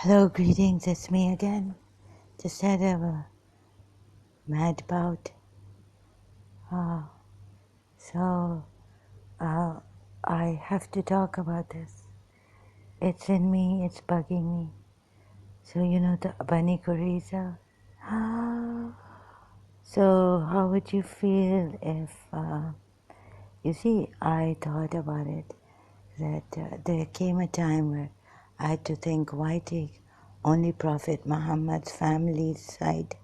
Hello, greetings, it's me again. Just had a mad bout. Uh, so, I have to talk about this. It's in me, it's bugging me. So, you know the Bani Quraiyza? So, how would you feel if, you see, I thought about it, that there came a time where I had to think, why take only Prophet Muhammad's family's side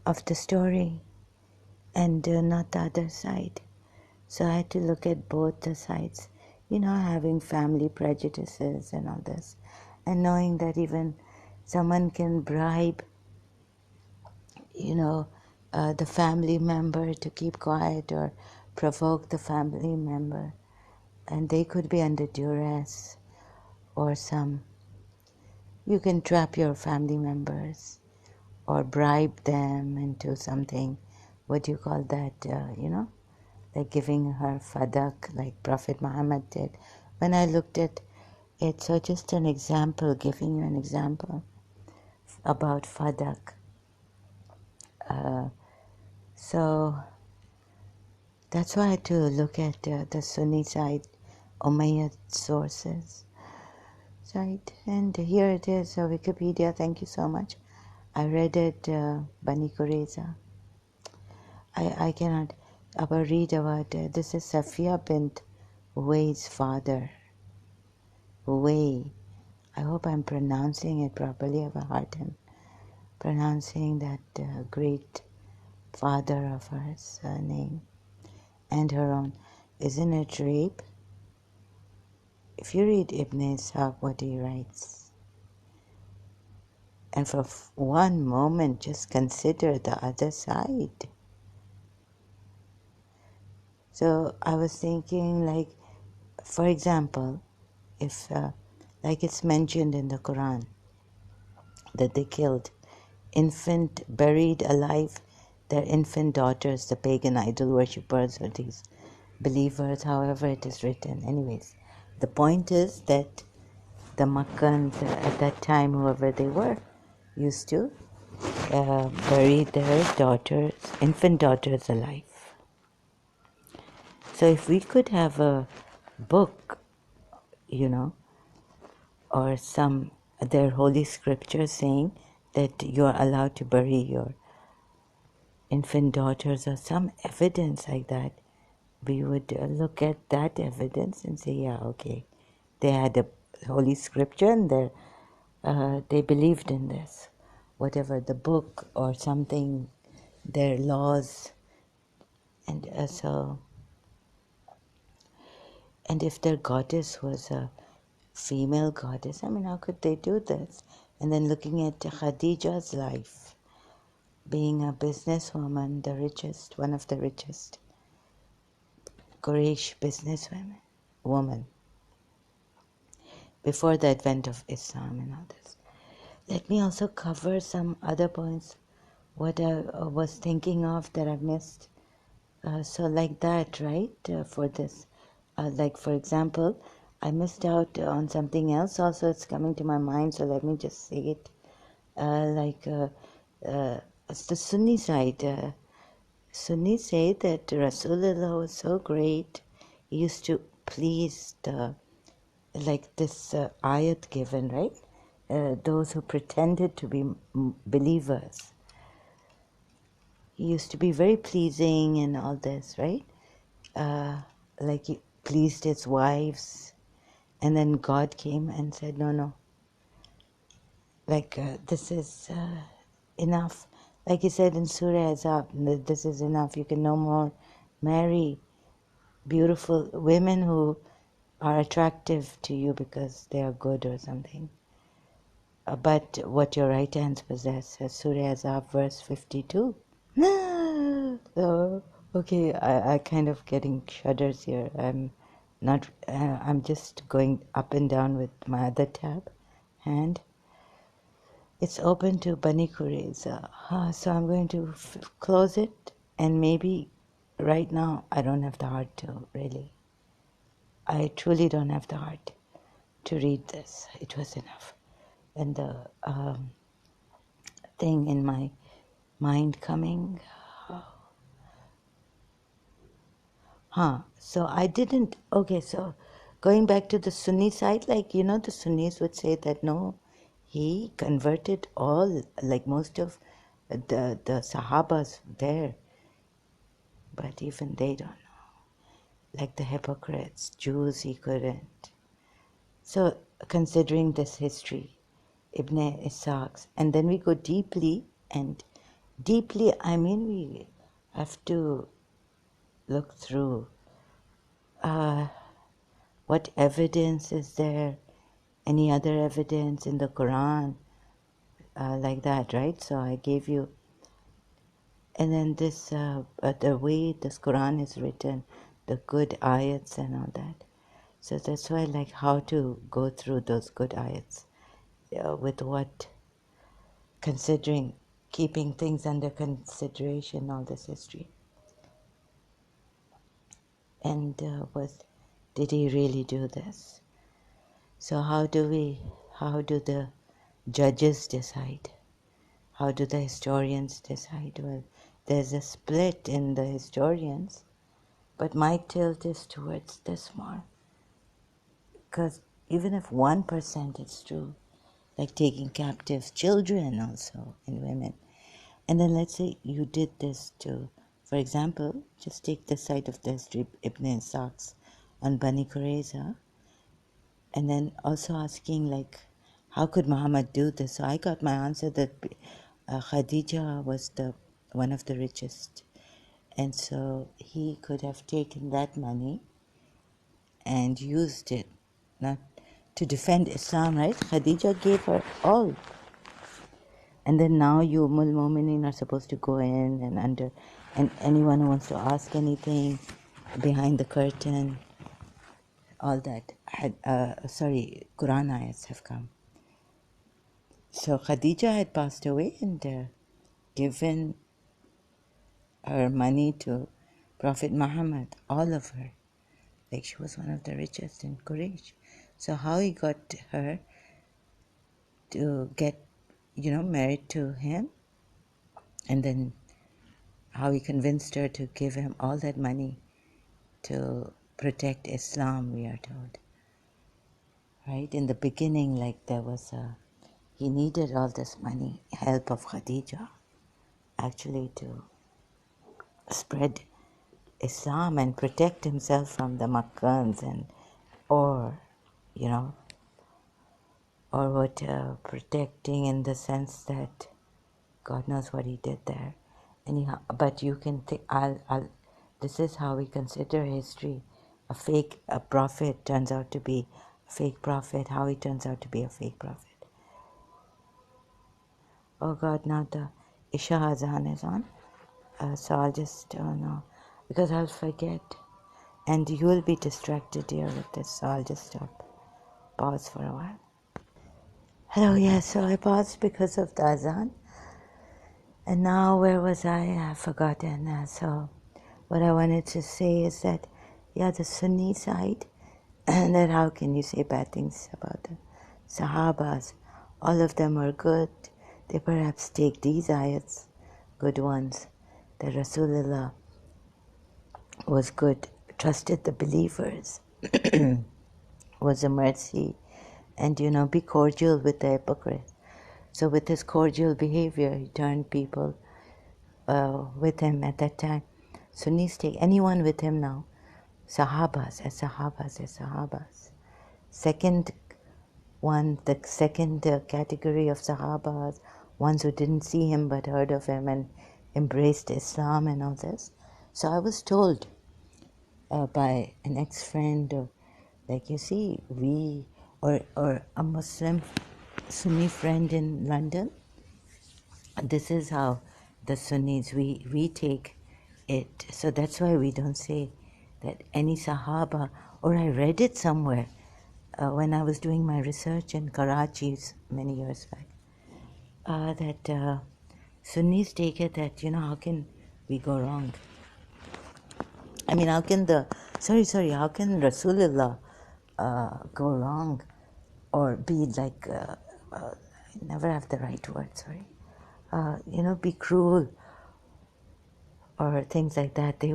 of the story and not the other side. So I had to look at both the sides, having family prejudices and all this, and knowing that even someone can bribe, the family member to keep quiet or provoke the family member, and they could be under duress or you can trap your family members or bribe them into something, what do you call that, like giving her fadak like Prophet Muhammad did. When I looked at it, so just an example, giving you an example about fadak. So that's why I had to look at the Sunni side, Umayyad sources side. And here it is, Wikipedia, thank you so much. I read it, Bani Quraiyza. I cannot read about it. This is Safiya bint Uwai's father. Uwai. I hope I'm pronouncing it properly. I have a hard time pronouncing that great father of hers name and her own. Isn't it rape? If you read Ibn Ishaq, what he writes, and for one moment just consider the other side. So I was thinking, like, for example, if, like it's mentioned in the Quran, that they killed buried alive their infant daughters, the pagan idol worshippers or these believers, however it is written. Anyways, the point is that the Makkans at that time, whoever they were, used to bury their daughters, infant daughters alive. So if we could have a book, or their holy scripture saying that you are allowed to bury your infant daughters or some evidence like that, we would look at that evidence and say, yeah, okay, they had a holy scripture and they believed in this. Whatever the book or something, their laws, and and if their goddess was a female goddess, how could they do this? And then looking at Khadija's life, being a businesswoman, one of the richest Quraysh woman, before the advent of Islam and all this. Let me also cover some other points, what I was thinking of that I've missed. So like that, right, for this. Like, for example, I missed out on something else also. It's coming to my mind, so let me just say it. It's the Sunni side. Sunnis say that Rasulullah was so great. He used to please this ayat given, right? Those who pretended to be believers. He used to be very pleasing and all this, right? Like he pleased his wives, and then God came and said, no, this is enough. Like he said in Surah Ahzab, this is enough. You can no more marry beautiful women who are attractive to you because they are good or something. But what your right hands possess, Surah Ahzab, verse 52. So, okay, I kind of getting shudders here. I'm just going up and down with my other tab hand. It's open to Bani Quraiyza. So I'm going to close it, and maybe right now I don't have the heart to, really. I truly don't have the heart to read this. It was enough. and the thing in my mind coming. So I didn't. Okay, so going back to the Sunni side, like, the Sunnis would say that no, he converted all, like most of the Sahabas there, but even they don't know. Like the hypocrites, Jews, he couldn't. So considering this history, Ibn Ishaq's, and then we go deeply, and deeply, I mean, we have to look through what evidence is there, any other evidence in the Quran, like that, right? So I gave you, and then this, the way this Quran is written, the good ayats and all that. So that's why, like, how to go through those good ayats, with what, considering, keeping things under consideration, all this history. And did he really do this? So how do the judges decide? How do the historians decide? Well, there's a split in the historians, but my tilt is towards this more. Because even if 1% is true, like taking captive children also and women, and then let's say you did this to, for example, just take the side of the history, Ibn Ishaq's on Bani Quraiyza, and then also asking, like, how could Muhammad do this? So I got my answer that Khadija was the one of the richest, and so he could have taken that money and used it not to defend Islam, right? Khadija gave her all, and then now you Ummul Mu'minin are supposed to go in and anyone who wants to ask anything behind the curtain, all that Quran ayats have come. So Khadija had passed away and given her money to Prophet Muhammad, all of her. Like, she was one of the richest in Quraysh. So how he got her to get, married to him, and then how he convinced her to give him all that money to protect Islam, we are told. Right? In the beginning, like, he needed all this money, help of Khadija, actually, to spread Islam and protect himself from the Makkans, or, you know, or what, protecting in the sense that God knows what he did there. Anyhow, but you can think, this is how we consider history. A prophet turns out to be a fake prophet, how he turns out to be a fake prophet. Oh God, now the Isha Azan is on. So I'll just, no, because I'll forget. And you will be distracted here with this, so I'll just stop. Pause for a while. Hello, yes, so I paused because of the Azan. And now, where was I? I've forgotten. So what I wanted to say is that, yeah, the Sunni side, and that how can you say bad things about the Sahabas? All of them are good. They perhaps take these ayats, good ones, that Rasulullah was good, trusted the believers, was a mercy, and, be cordial with the hypocrite. So with his cordial behavior, he turned people with him at that time. Sunnis take anyone with him now. Sahabas, as Sahabas, as Sahabas. Second one, the second category of Sahabas, ones who didn't see him but heard of him and embraced Islam and all this. So I was told by an ex-friend, like, you see, or a Muslim Sunni friend in London, this is how the Sunnis, we take it. So that's why we don't say that any Sahaba, or I read it somewhere when I was doing my research in Karachi many years back, that Sunnis take it that, how can we go wrong? I mean, how can how can Rasulullah go wrong or be like I never have the right word, sorry. Be cruel or things like that, they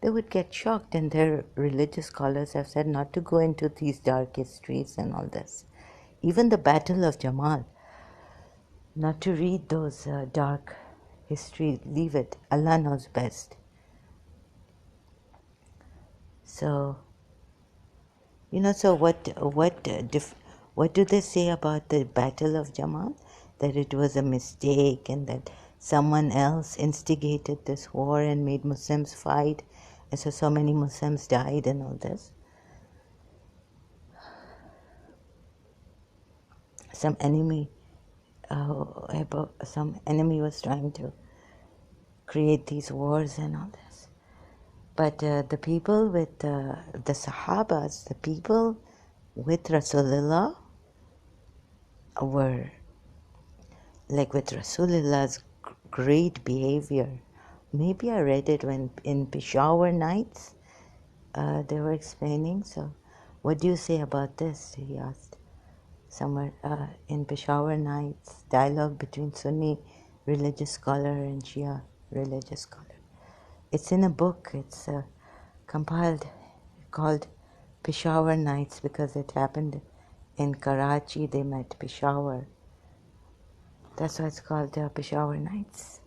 would get shocked, and their religious scholars have said not to go into these dark histories and all this. Even the Battle of Jamal, not to read those dark histories, leave it. Allah knows best. So, so what do they say about the Battle of Jamal? That it was a mistake and that someone else instigated this war and made Muslims fight, and so many Muslims died and all this. Some enemy was trying to create these wars and all this. But the people with the Sahabas, the people with Rasulullah were like with Rasulullah's great behavior. Maybe I read it when in Peshawar nights they were explaining. So, what do you say about this? He asked. Somewhere in Peshawar nights, dialogue between Sunni religious scholar and Shia religious scholar. It's in a book. It's compiled, called Peshawar Nights, because it happened in Karachi. They met Peshawar. That's why it's called Peshawar Nights.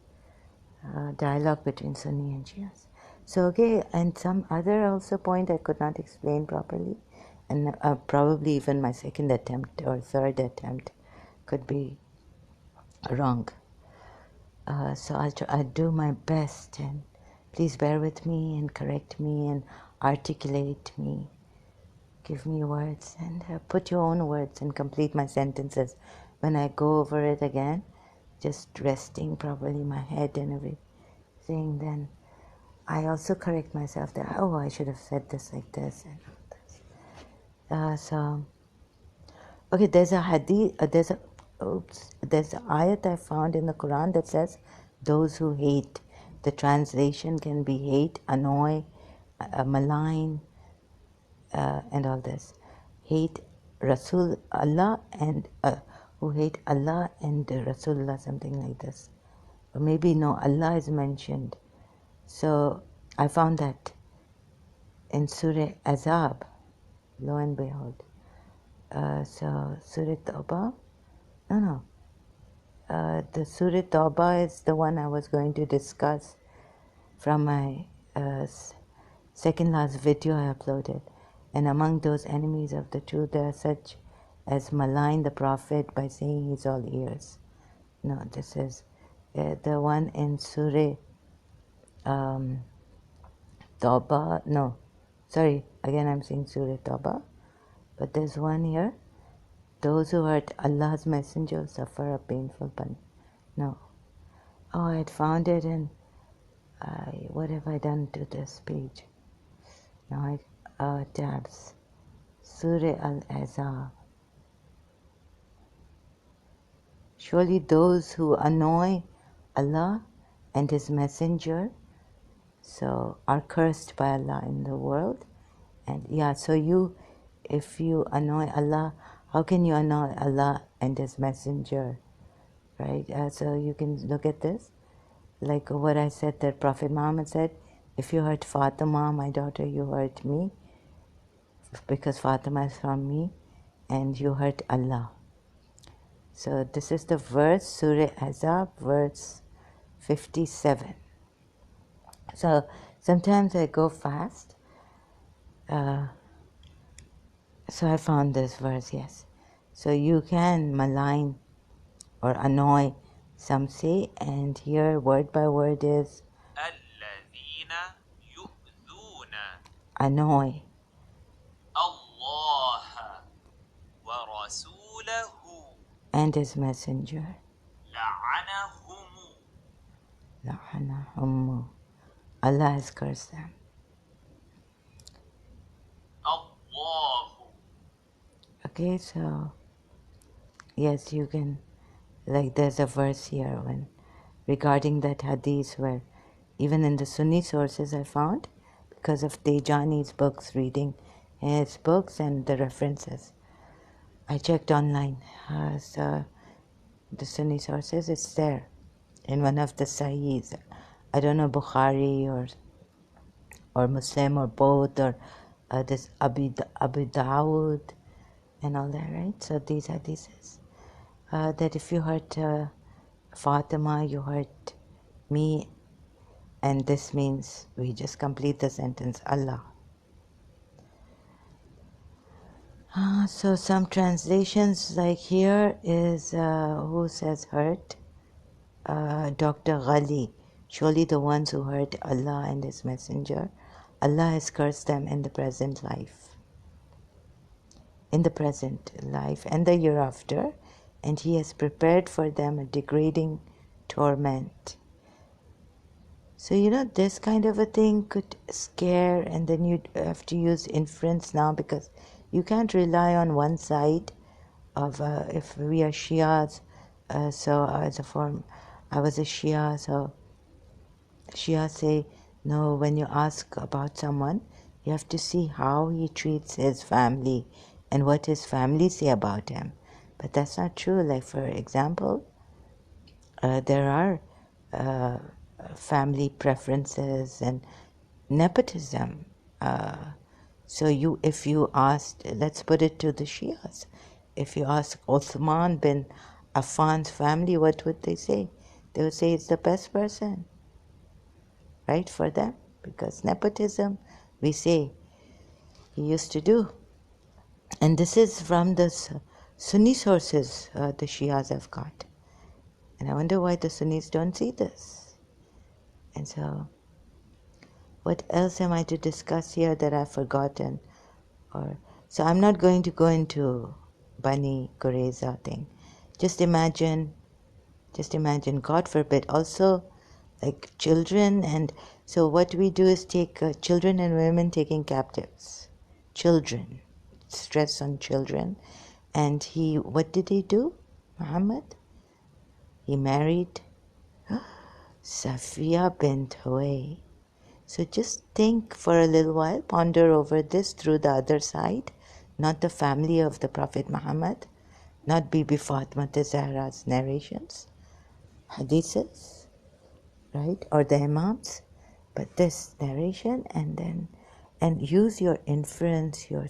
Dialogue between Sunni and Shias. So, okay, and some other also point I could not explain properly, and probably even my second attempt or third attempt could be wrong. So I'll do my best, and please bear with me and correct me and articulate me. Give me words and put your own words and complete my sentences when I go over it again, just resting properly my head and everything. Then I also correct myself that, I should have said this like this and all this. Okay, there's a hadith, there's an ayat I found in the Quran that says, those who hate. The translation can be hate, annoy, malign, and all this. Hate Rasul Allah and who hate Allah and Rasulullah, something like this. Or maybe no, Allah is mentioned. So I found that in Surah Ahzab, lo and behold. So Surah Tawbah, the Surah Tawbah is the one I was going to discuss from my second last video I uploaded. And among those enemies of the truth, there are such as malign the Prophet by saying he's all ears. No, this is the one in Surah Tawbah. No, sorry, again I'm saying Surah Tawbah. But there's one here. Those who hurt Allah's messenger suffer a painful punishment. No. I had found it, and what have I done to this page? Now tabs. Surah Al-Ahzab. Surely those who annoy Allah and His Messenger are cursed by Allah in the world. And if you annoy Allah, how can you annoy Allah and His Messenger? Right? So you can look at this. Like what I said, that Prophet Muhammad said, if you hurt Fatima, my daughter, you hurt me, because Fatima is from me, and you hurt Allah. So this is the verse, Surah Ahzab, verse 57. So sometimes I go fast. So I found this verse, yes. So you can malign or annoy, some say, and here word by word is annoy Allah and His Messenger. La'anahum. Allah has cursed them. Okay, so yes, you can, like there's a verse here regarding that hadith where even in the Sunni sources I found, because of Tejani's books, reading his books and the references. I checked online. So the Sunni sources, it's there in one of the Sahihs. I don't know, Bukhari or Muslim or both, or this Abu Dawud and all that, right? So these hadiths, that if you hurt Fatima, you hurt me, and this means we just complete the sentence, Allah. So some translations like here is, who says hurt? Dr. Ghali, surely the ones who hurt Allah and His Messenger, Allah has cursed them in the present life. In the present life and the year after, and He has prepared for them a degrading torment. So, this kind of a thing could scare, and then you have to use inference now, because you can't rely on one side of, if we are Shias, so as a form, I was a Shia, so Shia say, no, when you ask about someone, you have to see how he treats his family and what his family say about him. But that's not true. Like, for example, there are family preferences and nepotism. So if you asked, let's put it to the Shias, if you ask Uthman bin Affan's family, what would they say? They would say it's the best person, right, for them, because nepotism, we say, he used to do. And this is from the Sunni sources the Shias have got. And I wonder why the Sunnis don't see this. And so, what else am I to discuss here that I've forgotten? So I'm not going to go into Bani Quraiyza thing. Just imagine, God forbid, also like children. And so what we do is take children and women taking captives. Children, stress on children. And what did he do, Muhammad? He married Safiya bint Huway. So just think for a little while, ponder over this through the other side, not the family of the Prophet Muhammad, not Bibi Fatima Zahra's narrations, hadiths, right, or the Imams, but this narration, and use your inference, your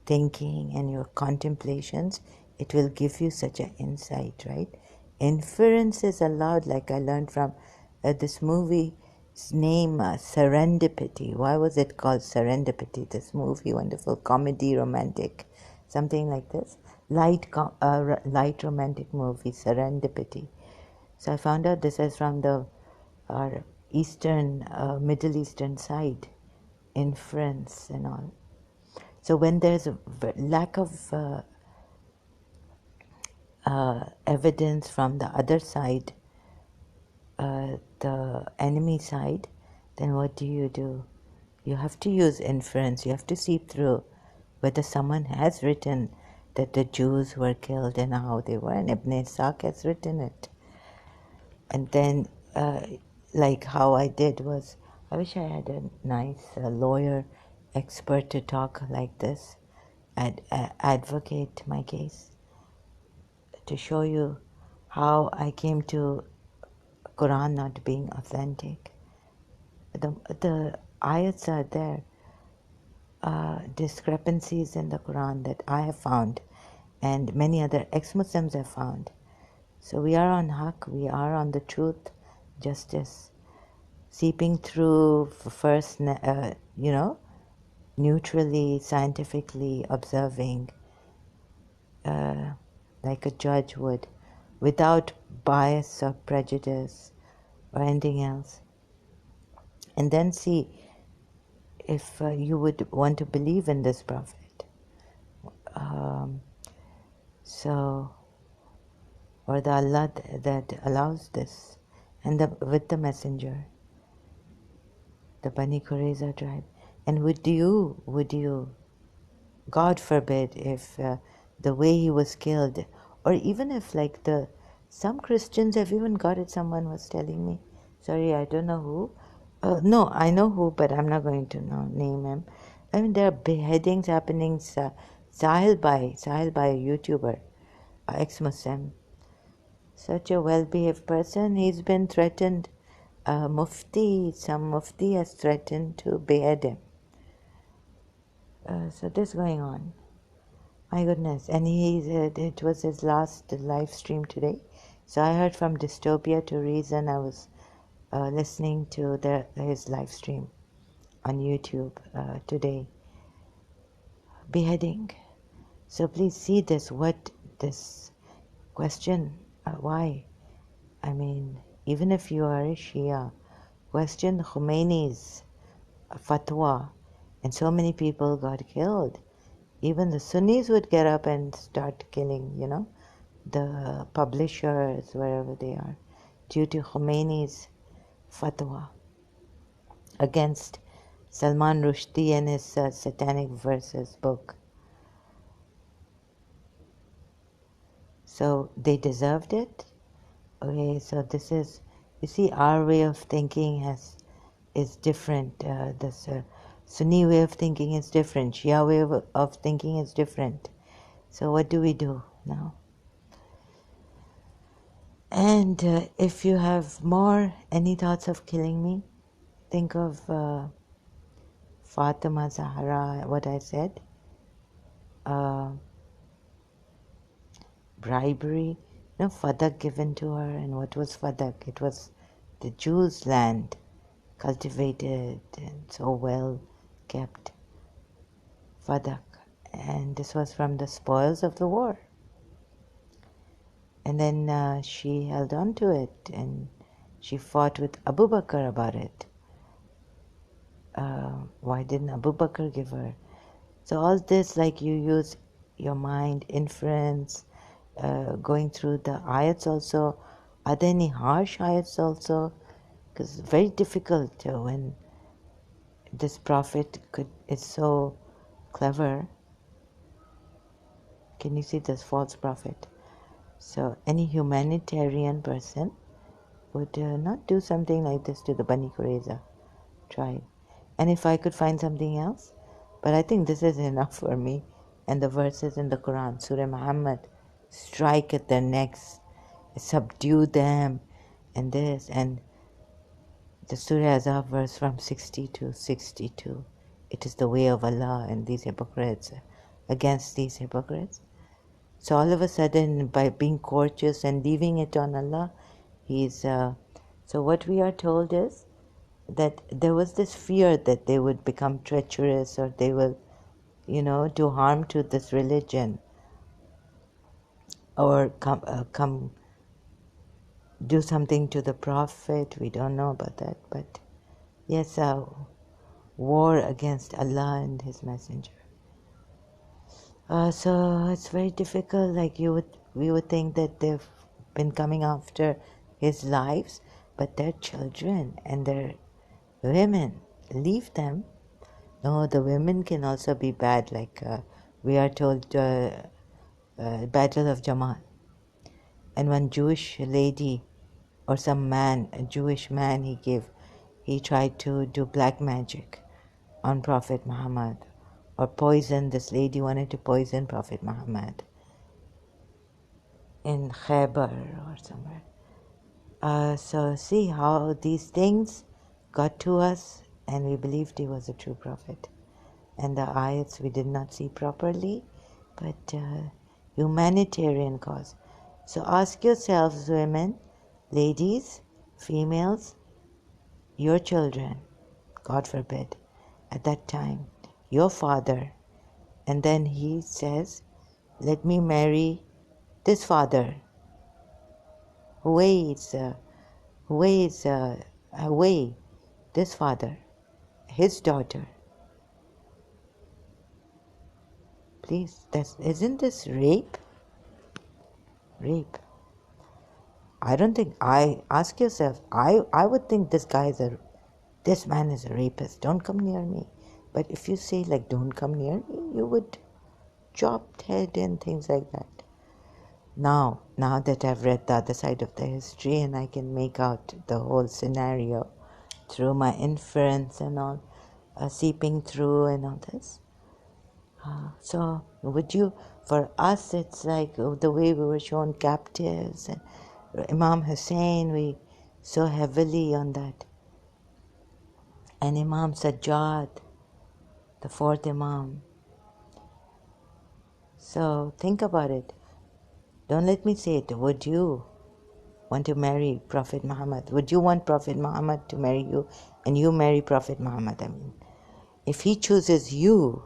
thinking and your contemplations. It will give you such an insight, right? Inference is allowed, like I learned from this movie's name, Serendipity. Why was it called Serendipity? This movie, wonderful comedy, romantic, something like this. Light romantic movie, Serendipity. So I found out this is from our Middle Eastern side, inference and all. So when there's a lack of evidence from the other side, the enemy side, then what do? You have to use inference. You have to see through whether someone has written that the Jews were killed and how they were, and Ibn Ishaq has written it. And then, like how I did was, I wish I had a nice lawyer expert to talk like this, advocate my case, to show you how I came to Quran not being authentic. The ayats are there, discrepancies in the Quran that I have found and many other ex-Muslims have found. So we are on haq, we are on the truth, justice, seeping through first, neutrally, scientifically observing, like a judge would, without bias or prejudice or anything else. And then see if you would want to believe in this Prophet. Or the Allah that allows this, and with the messenger, the Bani Quraiyza tribe. And would you, God forbid, if the way he was killed, or even if some Christians have even got it, someone was telling me, sorry, I don't know who, no, I know who, but I'm not going to name him. I mean, there are beheadings happening Sahil Bhai, a YouTuber, ex-Muslim, such a well-behaved person. He's been threatened. Some mufti has threatened to behead him. So this is going on. My goodness. And it was his last live stream today. So I heard from Dystopia to Reason. I was listening to his live stream on YouTube today. Beheading. So please see this question. Why? I mean, even if you are a Shia, question Khomeini's fatwa, and so many people got killed. Even the Sunnis would get up and start killing, the publishers, wherever they are, due to Khomeini's fatwa against Salman Rushdie and his Satanic Verses book. So they deserved it. Okay, so this is, you see, our way of thinking is different. The Sunni way of thinking is different. Shia way of thinking is different. So what do we do now? And if you have any thoughts of killing me, think of Fatima Zahra, what I said. Bribery, fadak given to her. And what was fadak? It was the Jews' land, cultivated and so well kept. Fadak. And this was from the spoils of the war. And then she held on to it, and she fought with Abu Bakr about it. Why didn't Abu Bakr give her? So all this, like, you use your mind, inference, going through the ayats also. Are there any harsh ayats also? Because it's very difficult when this prophet is so clever. Can you see this false prophet? So any humanitarian person would not do something like this to the Bani Quraiyza tribe. And if I could find something else, but I think this is enough for me. And the verses in the Quran, Surah Muhammad, strike at their necks, subdue them, and this, and the Surah Ahzab verse from 60 to 62. It is the way of Allah and these hypocrites, against these hypocrites. So all of a sudden, by being courteous and leaving it on Allah, so what we are told is that there was this fear that they would become treacherous, or they will, do harm to this religion, or come do something to the Prophet. We don't know about that, but yes, war against Allah and His Messenger. So it's very difficult. Like we would think that they've been coming after his lives, but their children and their women, leave them. No, the women can also be bad. Like we are told, Battle of Jamal, and one Jewish lady or some man, a Jewish man, he tried to do black magic on Prophet Muhammad, or poison. This lady wanted to poison Prophet Muhammad in Khaybar or somewhere. So see how these things got to us, and we believed he was a true prophet. And the ayats we did not see properly, but humanitarian cause. So ask yourselves, women, ladies, females, your children, God forbid, at that time, your father, and then he says, let me marry this father, this father, his daughter. Please, isn't this rape? Rape. I don't think, ask yourself, I would think this man is a rapist, don't come near me. But if you say, like, don't come near me, you would chop head and things like that. Now that I've read the other side of the history, and I can make out the whole scenario through my inference and all, seeping through and all this, So would you, for us, it's like the way we were shown captives and Imam Hussein, we so heavily on that. And Imam Sajjad, the fourth Imam. So think about it. Don't let me say it. Would you want to marry Prophet Muhammad? Would you want Prophet Muhammad to marry you and you marry Prophet Muhammad? I mean, if he chooses you,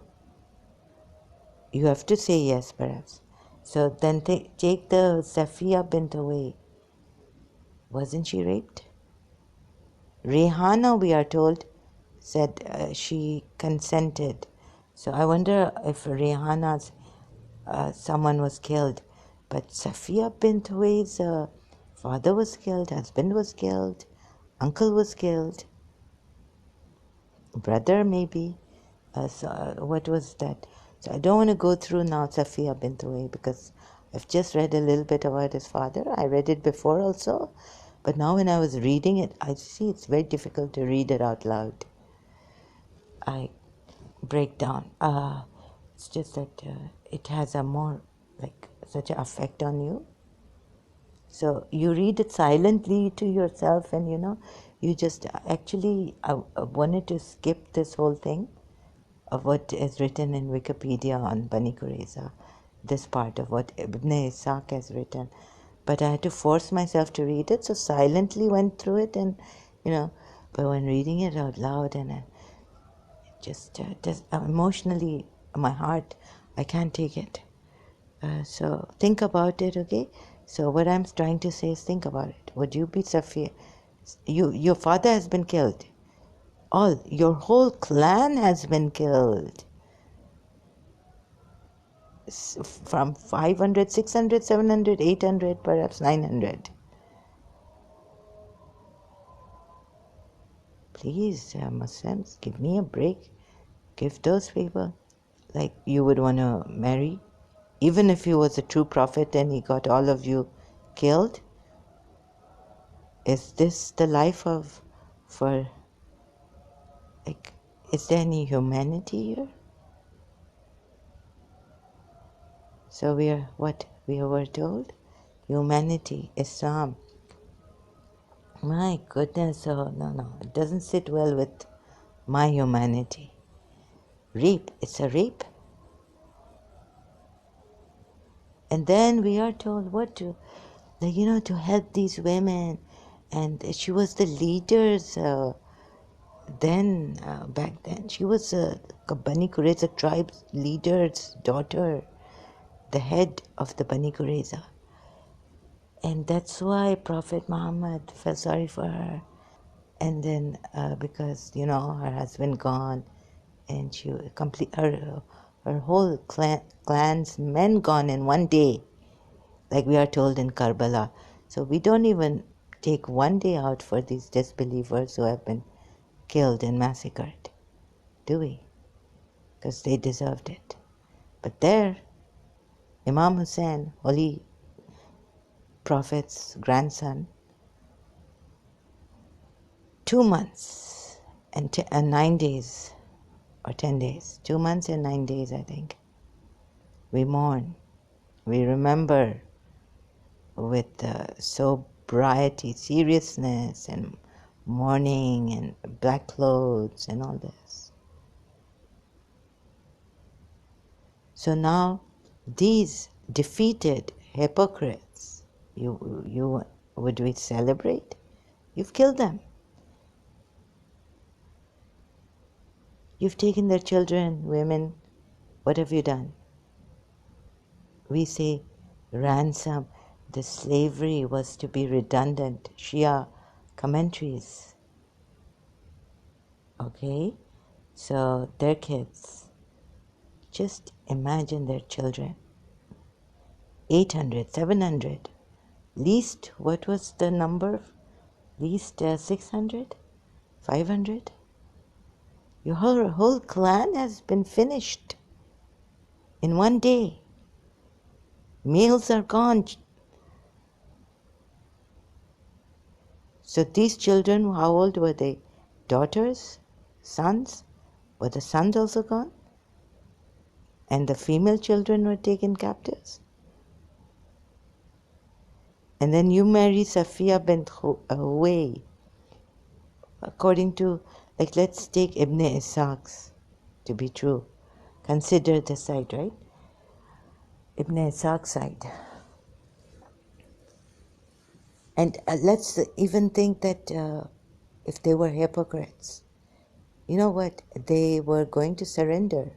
you have to say yes, perhaps. So then take the Safiya bint away. Wasn't she raped? Rehana, we are told, said she consented. So I wonder if Rehana's someone was killed. But Safiya bint Huway's father was killed, husband was killed, uncle was killed, brother maybe. What was that? So I don't want to go through now Safiya bint Huway because I've just read a little bit about his father. I read it before also. But now when I was reading it, I see it's very difficult to read it out loud. I break down. It's just that it has a more, like, such an effect on you. So you read it silently to yourself and, you just actually, I wanted to skip this whole thing of what is written in Wikipedia on Bani Quraiyza, this part of what Ibn Ishaq has written. But I had to force myself to read it, so silently went through it and, but when reading it out loud and just emotionally, my heart, I can't take it. So think about it, okay? So what I'm trying to say is think about it. Would you be Safiya? Your father has been killed. Your whole clan has been killed. From 500, 600, 700, 800, perhaps 900. Please, Muslims, give me a break. Give those people, like, you would want to marry. Even if he was a true prophet and he got all of you killed. Is this the life is there any humanity here? So what we were told? Humanity, Islam. My goodness, no, it doesn't sit well with my humanity. Rape, it's a rape. And then we are told to help these women. And she was the leaders back then. She was Bani Quraiyza tribe's leader's daughter, the head of the Bani Quraiyza. And that's why Prophet Muhammad felt sorry for her. And then because, her husband gone, and her whole clan's men gone in one day, like we are told in Karbala. So we don't even take one day out for these disbelievers who have been killed and massacred, do we? Because they deserved it. But there, Imam Hussein, Holy Prophet's grandson, 2 months and 9 days or 10 days, 2 months and 9 days, I think. We mourn, we remember with sobriety, seriousness, and mourning, and black clothes, and all this. So now, these defeated hypocrites, would we celebrate? You've killed them. You've taken their children, women. What have you done? We say ransom. The slavery was to be redundant. Shia commentaries. Okay? So their kids. Just imagine their children. 800, 700. Least, what was the number? Least 600? 500? Your whole clan has been finished in one day. Males are gone. So these children, how old were they? Daughters? Sons? Were the sons also gone? and the female children were taken captives. And then you marry Safiya bint Huway. According to, like, let's take Ibn Ishaq's to be true. Consider the side, right? Ibn Ishaq's side. And let's even think that if they were hypocrites, you know what? They were going to surrender,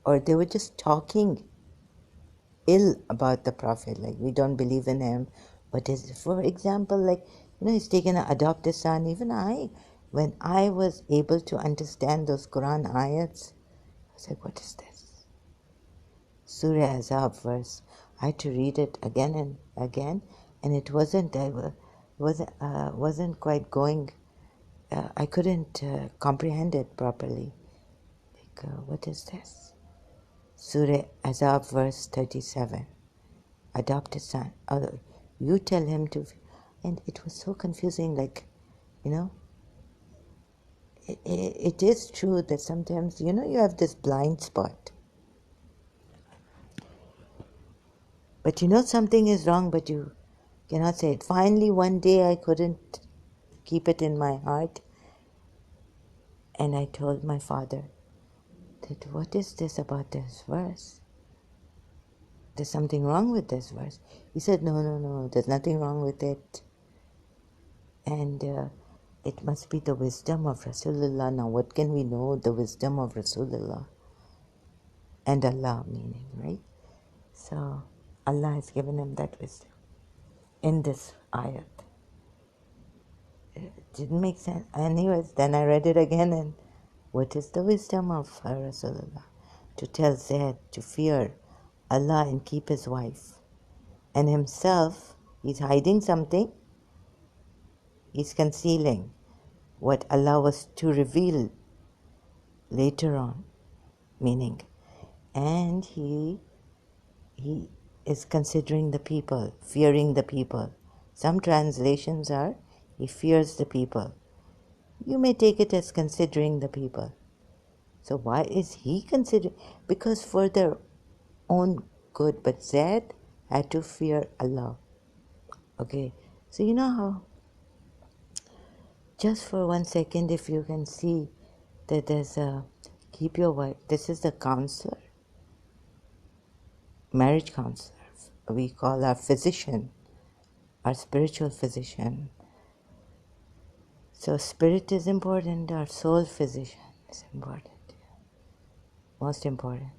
or they were just talking ill about the Prophet, like we don't believe in him. But for example, like, he's taken an adopted son. Even when I was able to understand those Quran ayats, I was like, what is this? Surah Ahzab verse. I had to read it again and again, and it wasn't quite going. I couldn't comprehend it properly. Like, what is this? Surah Ahzab verse 37. Adopted son. You tell him to, and it was so confusing. Like, it is true that sometimes you have this blind spot, but something is wrong, but you cannot say it. Finally, one day I couldn't keep it in my heart, and I told my father that, what is this about this verse? There's something wrong with this verse. He said, no, there's nothing wrong with it. And it must be the wisdom of Rasulullah. Now, what can we know? The wisdom of Rasulullah and Allah, meaning, right? So, Allah has given him that wisdom in this ayat. It didn't make sense. Anyways, then I read it again, and what is the wisdom of Rasulullah? To tell Zayd to fear Allah and keep his wife. And himself, he's hiding something. He's concealing what Allah was to reveal later on, meaning, and he is considering the people, fearing the people. Some translations are, he fears the people. You may take it as considering the people. So why is he considering? Because for their own good, but Zayd had to fear Allah. Okay, so you know how, just for 1 second, if you can see that there's a, keep your wife, this is the counselor, marriage counselor. We call our physician, our spiritual physician. So spirit is important, our soul physician is important, most important.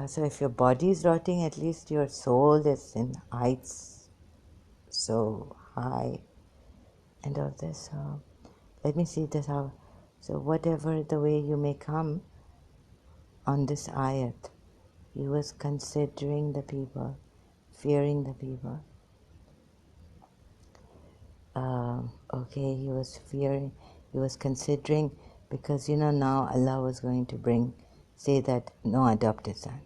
So if your body is rotting, at least your soul is in heights so high and all this. So let me see this how. So whatever the way you may come on this ayat, he was considering the people, fearing the people. Okay, he was fearing, he was considering, because now Allah was going to say that no adopted son.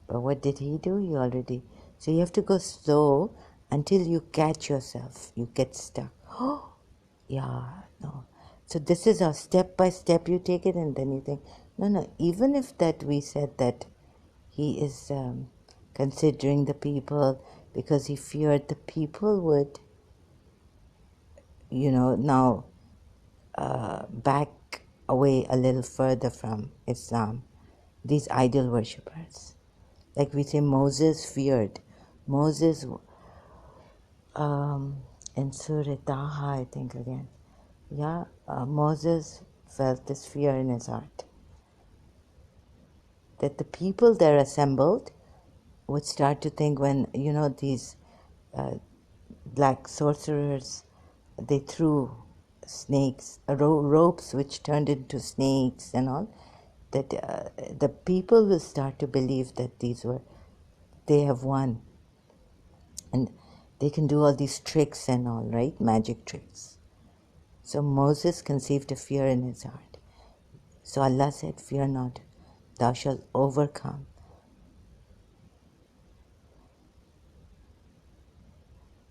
But what did he do? He already, so you have to go slow until you catch yourself, you get stuck. Oh, yeah, no. So this is a step by step you take it, and then you think, no, even if that we said that he is considering the people because he feared the people would, now back away a little further from Islam, these idol worshippers. Like we say, Moses feared. Moses, in Surah Taha, I think again, Moses felt this fear in his heart that the people there assembled would start to think, when, these black sorcerers, they threw snakes, ropes which turned into snakes and all, that the people will start to believe that they have won. And they can do all these tricks and all, right? Magic tricks. So Moses conceived a fear in his heart. So Allah said, fear not, thou shalt overcome.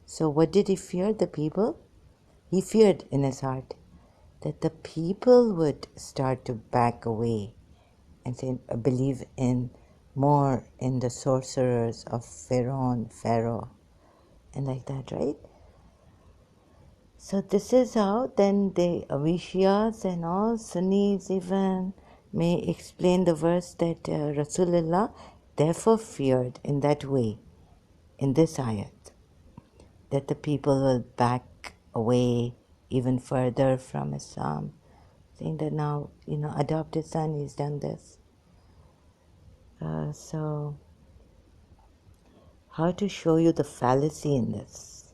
So what did he fear? The people? He feared in his heart that the people would start to back away and say, believe in more in the sorcerers of Pharaoh, and like that, right? So this is how then we Shias and all Sunnis even may explain the verse that Rasulullah therefore feared in that way, in this ayat, that the people will back away even further from Islam, saying that now, adopted son, he's done this. So how to show you the fallacy in this,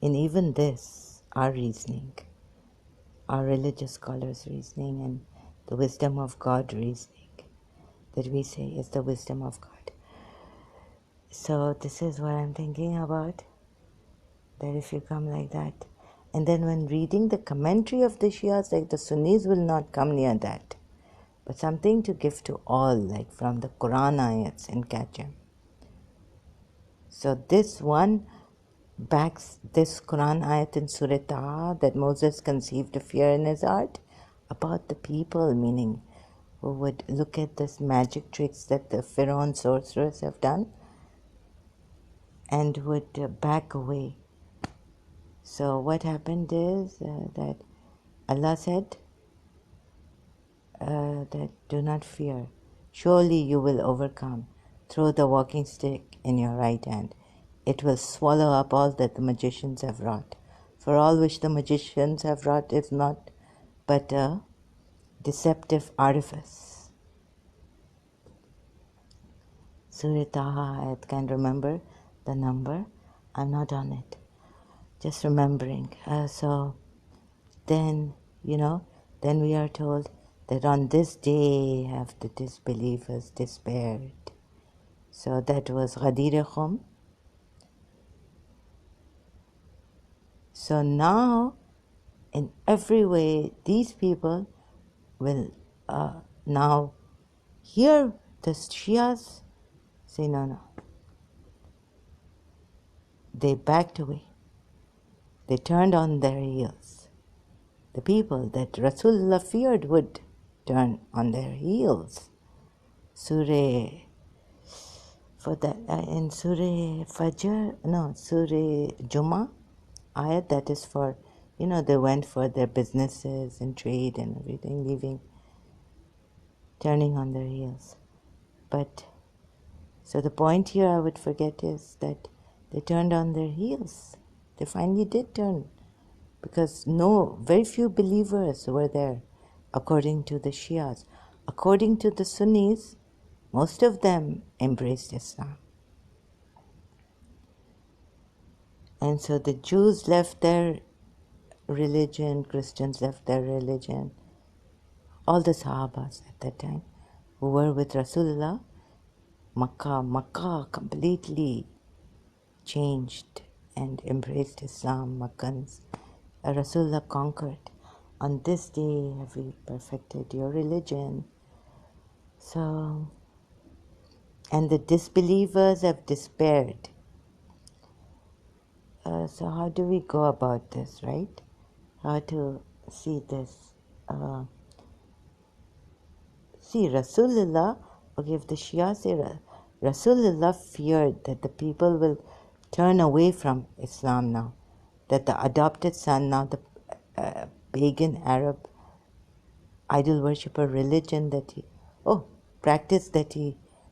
in even this, our reasoning, our religious scholars' reasoning, and the wisdom of God reasoning that we say is the wisdom of God. So this is what I'm thinking about, that if you come like that, and then when reading the commentary of the Shias, like the Sunnis will not come near that, but something to give to all, like from the Quran ayats, and catch them. So this one backs this Quran ayat in Surah Taha, that Moses conceived a fear in his heart about the people, meaning who would look at this magic tricks that the Pharaoh sorcerers have done and would back away. So what happened is that Allah said that do not fear. Surely you will overcome. Throw the walking stick in your right hand. It will swallow up all that the magicians have wrought. For all which the magicians have wrought is not but a deceptive artifice. Surah Taha, I can't remember the number. I'm not on it. Just remembering. So then, then we are told that on this day have the disbelievers despaired. So that was Ghadir Khum. So now, in every way, these people will now hear the Shias say, no. They backed away. They turned on their heels. The people that Rasulullah feared would turn on their heels. Surah in Surah Jummah ayat, that is for, they went for their businesses and trade and everything, leaving, turning on their heels. But, so the point here I would forget is that they turned on their heels. They finally did turn, because very few believers were there, according to the Shias. According to the Sunnis, most of them embraced Islam. And so the Jews left their religion, Christians left their religion. All the Sahabas at that time who were with Rasulullah, Makkah completely changed and embraced Islam. Makkans, Rasulullah conquered. On this day have we perfected your religion. So, and the disbelievers have despaired. So how do we go about this, right? How to see this? See, Rasulullah, okay, if the Shia say Rasulullah feared that the people will turn away from Islam now, that the adopted son, now the pagan Arab idol worshipper religion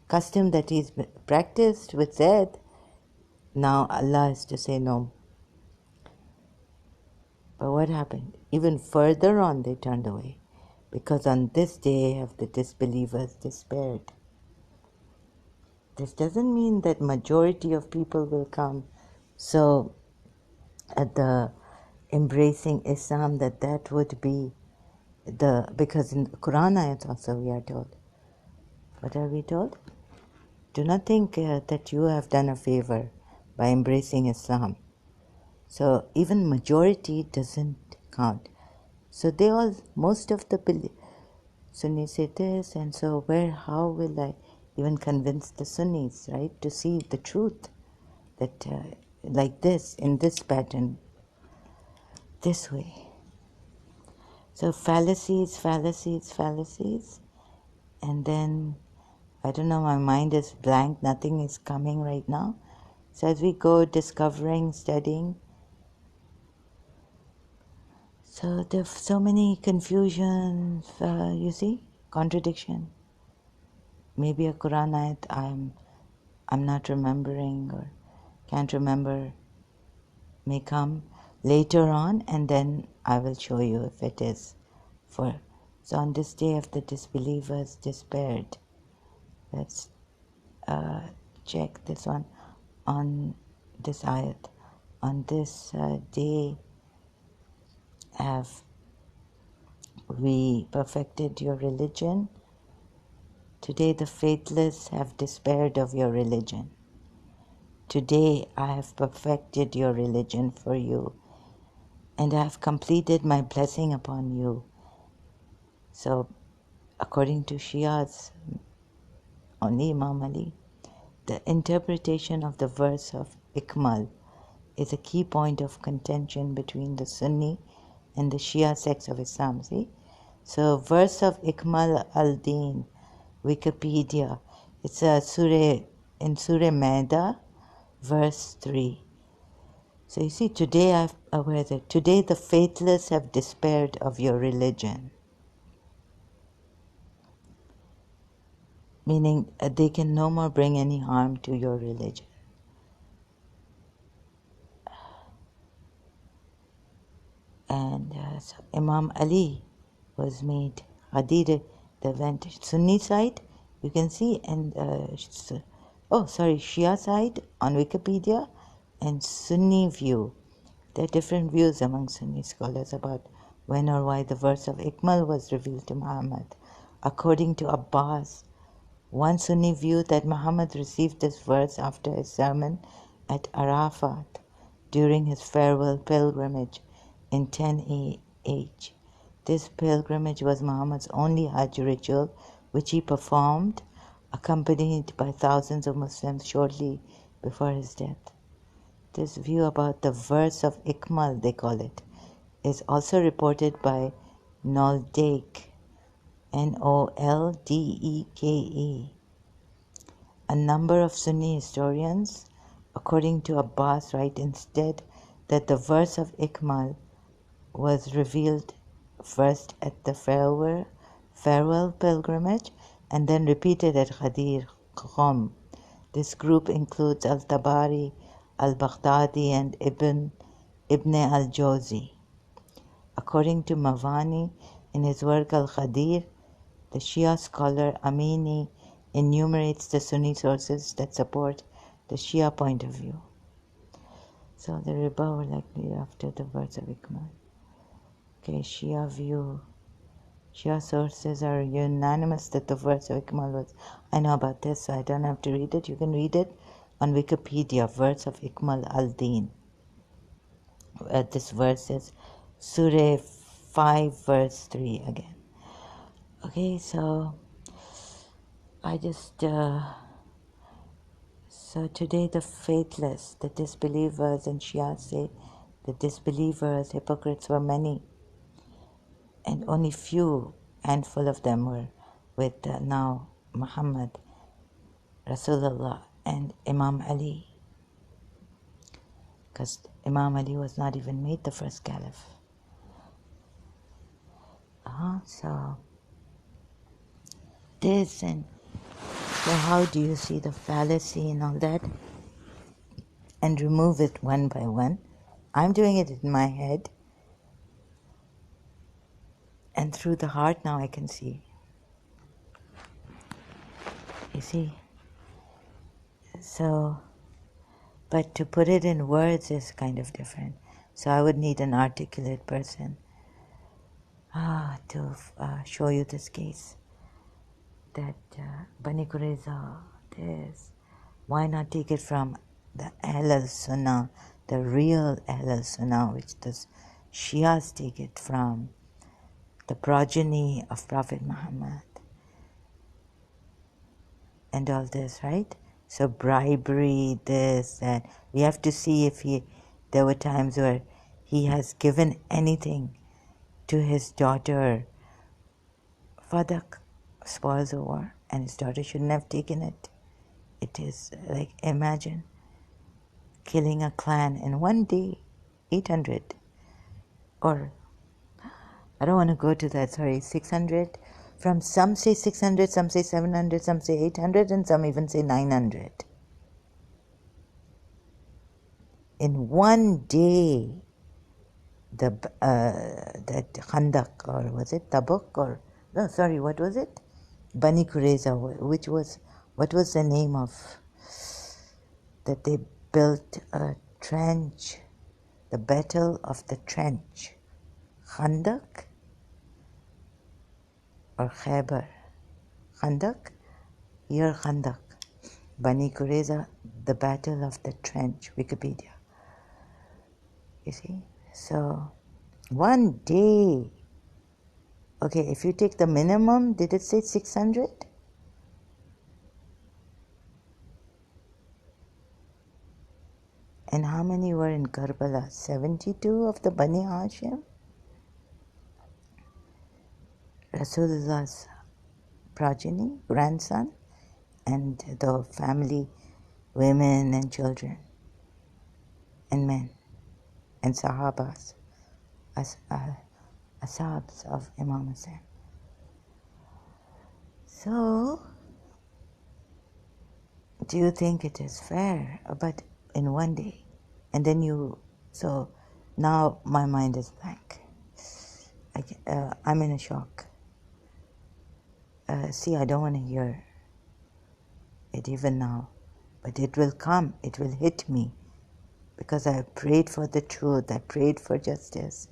custom that he's practiced with Zaid, now Allah is to say no. But what happened? Even further on they turned away, because on this day have the disbelievers despaired. This doesn't mean that majority of people will come. So at the embracing Islam, that would be because in the Quran ayat also we are told. What are we told? Do not think that you have done a favor by embracing Islam. So even majority doesn't count. So most of the Sunnis say this, and so how will I even convince the Sunnis, right, to see the truth that like this, in this pattern, this way. So fallacies. And then, I don't know, my mind is blank, nothing is coming right now. So as we go discovering, studying, so there's so many confusions, you see, contradiction. Maybe a Quran ayat I'm not remembering or can't remember may come later on, and then I will show you if it is for. So on this day of the disbelievers despaired. Let's check this one on this ayat. On this day have we perfected your religion. Today the faithless have despaired of your religion. Today I have perfected your religion for you, and I have completed my blessing upon you. So, according to Shias, only Imam Ali, the interpretation of the verse of Ikmal is a key point of contention between the Sunni and the Shia sects of Islam. See? So, verse of Ikmal al-Din, Wikipedia, it's a surah in Surah Maida, verse 3. So you see, today today the faithless have despaired of your religion. Meaning they can no more bring any harm to your religion. And so Imam Ali was made Ghadir, the event Sunni side, you can see, and Shia side on Wikipedia, and Sunni view. There are different views among Sunni scholars about when or why the verse of Ikmal was revealed to Muhammad. According to Abbas, one Sunni view that Muhammad received this verse after his sermon at Arafat during his farewell pilgrimage in 10 AH. This pilgrimage was Muhammad's only Hajj ritual, which he performed, accompanied by thousands of Muslims shortly before his death. This view about the verse of Ikmal, they call it, is also reported by Noldeke, Noldeke. A number of Sunni historians, according to Abbas, write instead that the verse of Ikmal was revealed first at the farewell pilgrimage and then repeated at Ghadir Qum. This group includes Al-Tabari, Al-Baghdadi, and Ibn al-Jawzi. According to Mavani, in his work Al-Ghadir, the Shia scholar Amini enumerates the Sunni sources that support the Shia point of view. So the Riba were likely after the verse of Ikmal. Okay, Shia view. Shia sources are unanimous that the verse of Ikmal was. I know about this, so I don't have to read it. You can read it on Wikipedia, verse of Ikmal al-Din. This verse is Surah 5, verse 3 again. Okay, so I just, so today the faithless, the disbelievers, and Shia say the disbelievers, hypocrites were many, and only handful of them were with now Muhammad, Rasulullah, and Imam Ali, because Imam Ali was not even made the first caliph. So this, and so how do you see the fallacy and all that and remove it one by one? I'm doing it in my head, and through the heart now I can see. You see? So, but to put it in words is kind of different. So I would need an articulate person to show you this case. That Bani Quraiyza, this. Why not take it from the Ahl al-Sunnah, the real Ahl al-Sunnah, which the Shias take it from, the progeny of Prophet Muhammad, and all this, right? So bribery, this, that. We have to see if there were times where he has given anything to his daughter, Fadak, spoils of war, and his daughter shouldn't have taken it. It is like, imagine killing a clan in one day, 800, or I don't want to go to that, sorry, 600. From some say 600, some say 700, some say 800, and some even say 900. In one day, that Khandak, or was it Tabuk, or no, sorry, what was it? Bani Quraiyza, which was, what was the name of, that they built a trench, the Battle of the Trench, Khandak or Khaybar? Khandak? Here Khandak. Bani Quraiyza, the Battle of the Trench, Wikipedia. You see? So, one day. Okay, if you take the minimum, did it say 600? And how many were in Karbala? 72 of the Bani Hashim? Rasulullah's progeny, grandson, and the family, women and children, and men, and Sahabas, Ahzabs of Imam Hussain. So, do you think it is fair? But in one day, and then so now my mind is blank. I'm in a shock. See, I don't want to hear it even now, but it will come, it will hit me, because I prayed for the truth, I prayed for justice.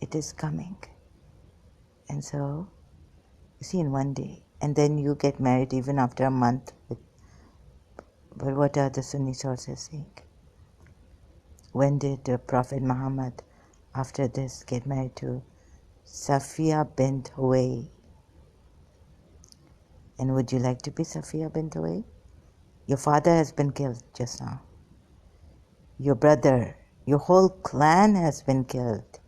It is coming. And so, you see, in one day, and then you get married even after a month. But what are the Sunni sources saying? When did Prophet Muhammad, after this, get married to Safiya bint Huway? And would you like to be Safiya bint Huway? Your father has been killed just now. Your brother, your whole clan has been killed.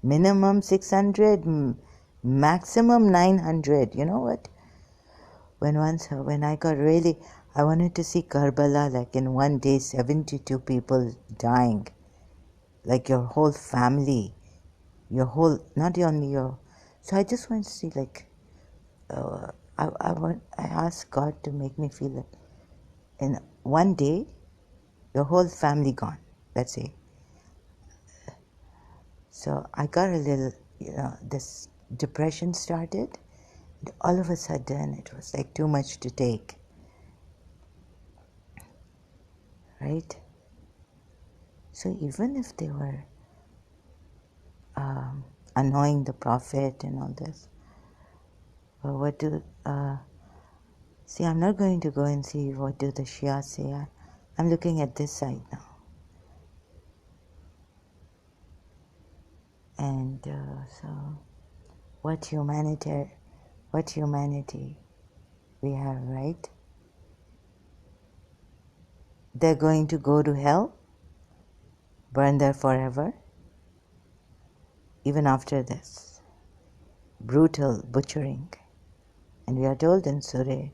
Minimum 600, maximum 900. You know what? When I got really, I wanted to see Karbala, like in one day, 72 people dying. Like your whole family, your whole, not only your, so I just want to see, like, I asked God to make me feel that in one day, your whole family gone, let's say. So I got a little, this depression started, and all of a sudden it was like too much to take, right? So even if they were annoying the Prophet and all this, see, I'm not going to go and see what do the Shia say. I'm looking at this side now. And so, what humanity we have, right? They're going to go to hell, burn there forever, even after this. Brutal butchering. And we are told in Surah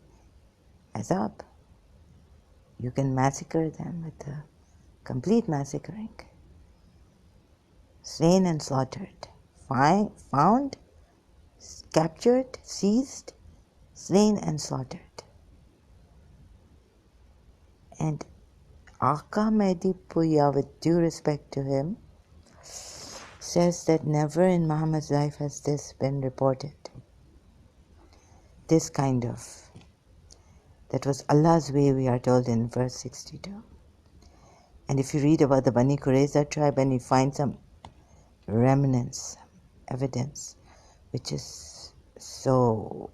Ahzab, you can massacre them with a complete massacring. Slain and slaughtered. Found, captured, seized, slain and slaughtered. And Aka Mehdi Puya, with due respect to him, says that never in Muhammad's life has this been reported. This kind of, that was Allah's way, we are told in verse 62. And if you read about the Bani Quraiyza tribe and you find some remnants, evidence, which is so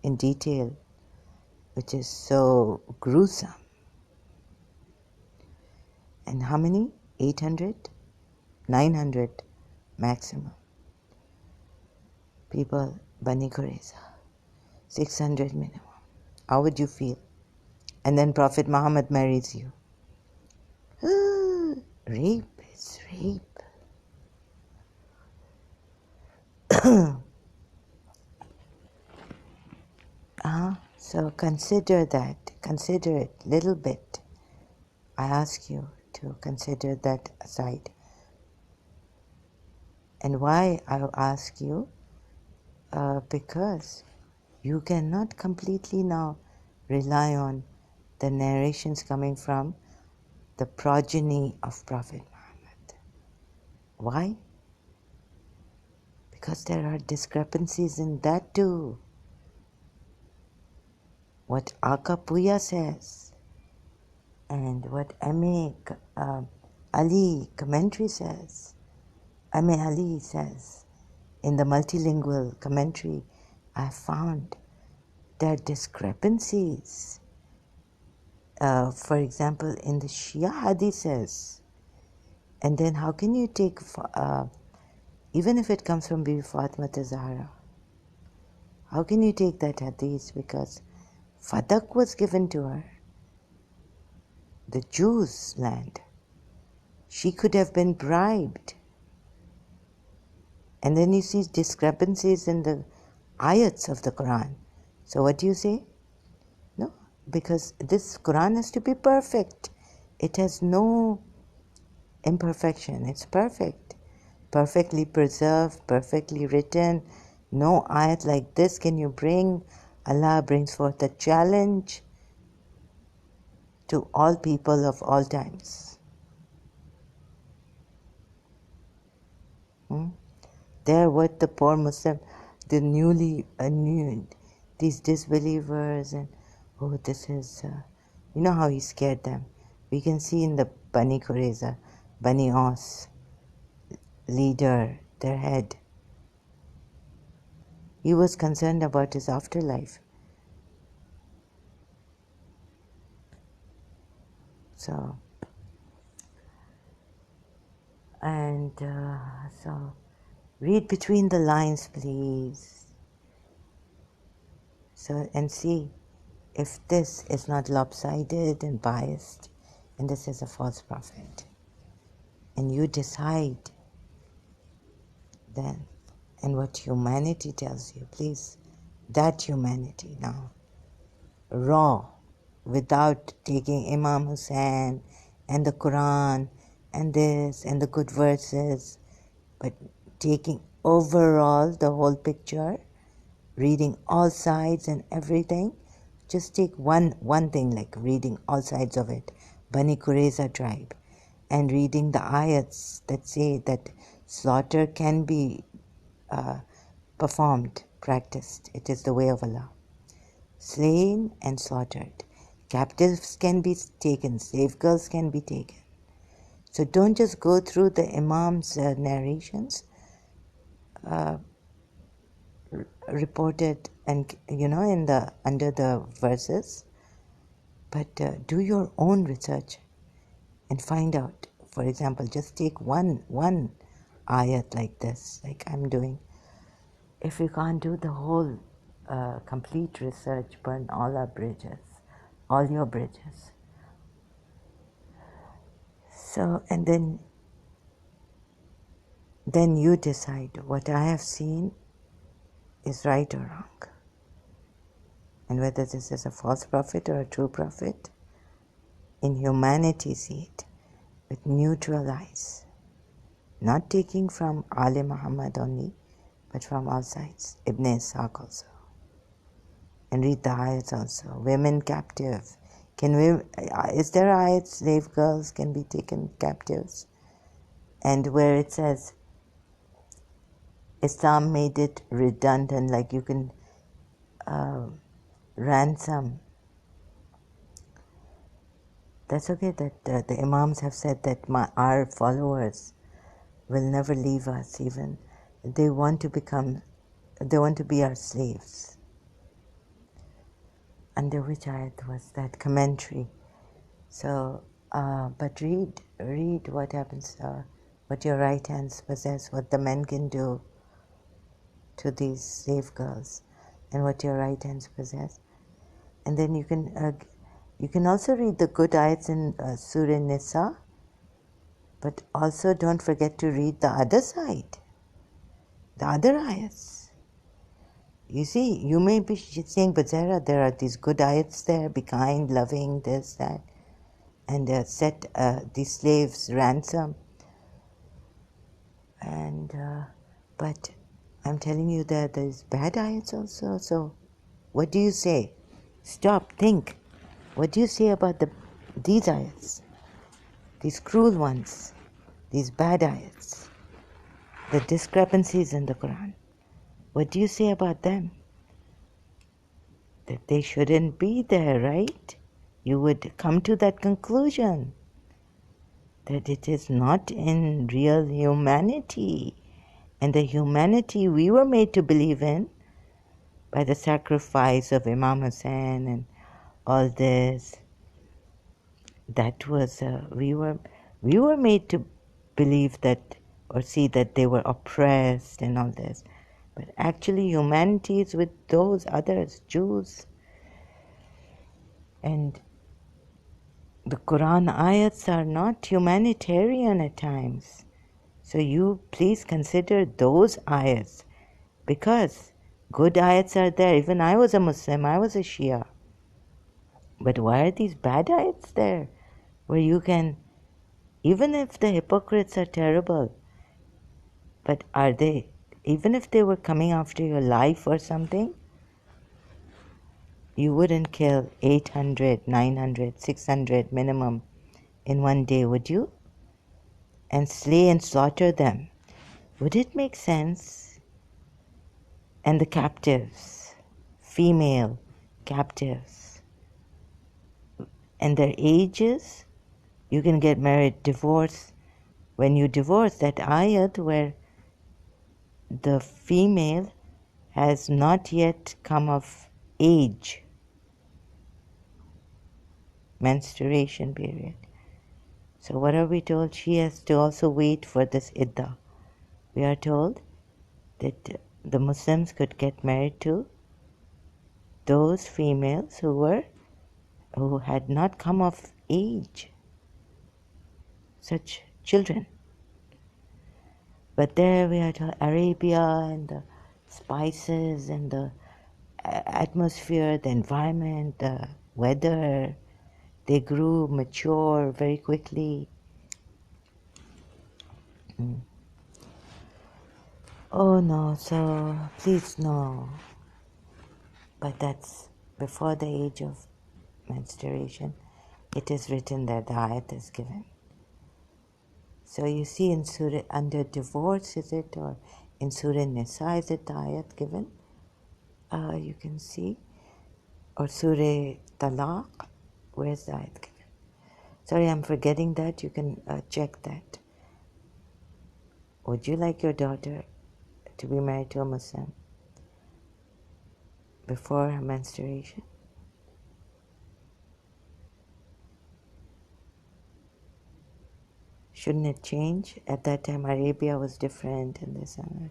in detail, which is so gruesome. And how many? 800? 900 maximum. People, Bani Quraiyza, 600 minimum. How would you feel? And then Prophet Muhammad marries you. Rape is rape. So consider that, consider it little bit. I ask you to consider that aside. And why I ask you? Because you cannot completely now rely on the narrations coming from the progeny of Prophet Muhammad. Why? Because there are discrepancies in that too. What Aka Puya says and what M.A. Ali commentary says, M.A. Ali says in the multilingual commentary, I found there are discrepancies. For example, in the Shia hadiths, and then how can you take, even if it comes from Bibi Fatima Zahra, how can you take that hadith? Because Fadak was given to her, the Jews' land. She could have been bribed. And then you see discrepancies in the ayats of the Quran. So what do you say? No, because this Quran has to be perfect. It has no imperfection. It's perfect. Perfectly preserved, perfectly written. No ayat like this can you bring. Allah brings forth a challenge to all people of all times. There, what the poor Muslim, the these disbelievers, and this is, you know how he scared them. We can see in the Bani Quraiyza, Bani Aus, leader, their head. He was concerned about his afterlife. So, and so, read between the lines, please. So, and see if this is not lopsided and biased, and this is a false prophet. And you decide then, and what humanity tells you, please, that humanity now, raw, without taking Imam Hussein and the Quran and this and the good verses, but taking overall the whole picture, reading all sides and everything. Just take one thing, like reading all sides of it, Bani Quraiyza tribe, and reading the ayats that say that slaughter can be performed, practiced. It is the way of Allah. Slain and slaughtered. Captives can be taken, slave girls can be taken. So don't just go through the Imam's narrations, reported and in the under the verses, but do your own research and find out. For example, just take one ayat like this, like I'm doing. If you can't do the whole complete research, burn all our bridges, all your bridges. So, and then you decide what I have seen is right or wrong, and whether this is a false prophet or a true prophet. In humanity, see it with neutral eyes, not taking from Ali Muhammad only, but from all sides. Ibn Ishaq also, and read the ayats also. Women captive. Is there ayats slave girls can be taken captives? And where it says Islam made it redundant, like you can ransom. That's okay, that the Imams have said that our followers will never leave us, even they want to be our slaves. Under which ayat was that commentary? So, but read what happens, what your right hands possess, what the men can do to these slave girls, and what your right hands possess. And then you can also read the good ayats in Surah Nisa, but also don't forget to read the other side, the other ayats. You see, you may be saying, but Zara, there are these good ayats there, be kind, loving, this, that, and set these slaves ransom. And but I'm telling you that there's bad ayats also. So what do you say? Stop, think. What do you say about these ayats? These cruel ones, these bad ayats, the discrepancies in the Quran. What do you say about them? That they shouldn't be there, right? You would come to that conclusion that it is not in real humanity. And the humanity we were made to believe in by the sacrifice of Imam Hussein and all this, that was, we were made to believe that or see that they were oppressed and all this. But actually humanity is with those others, Jews. And the Quran ayats are not humanitarian at times. So you please consider those ayats, because good ayats are there. Even I was a Muslim, I was a Shia. But why are these bad ayats there? Where you can, even if the hypocrites are terrible, but are they, even if they were coming after your life or something, you wouldn't kill 800, 900, 600 minimum in one day, would you? And slay and slaughter them. Would it make sense? And the captives, female captives, and their ages, you can get married, divorce. When you divorce, that ayat where the female has not yet come of age, menstruation period. So what are we told? She has to also wait for this iddah. We are told that the Muslims could get married to those females who had not come of age, such children. But there we are told Arabia and the spices and the atmosphere, the environment, the weather, they grew mature very quickly. Oh no, so please no. But that's before the age of menstruation. It is written that the ayat is given. So you see in Surah, under divorce is it, or in Surah Nisa is it the ayat given? You can see. Or Surah Talaq, where's the ayat given? Sorry, I'm forgetting that. You can check that. Would you like your daughter to be married to a Muslim before her menstruation? Shouldn't it change? At that time, Arabia was different and this and that.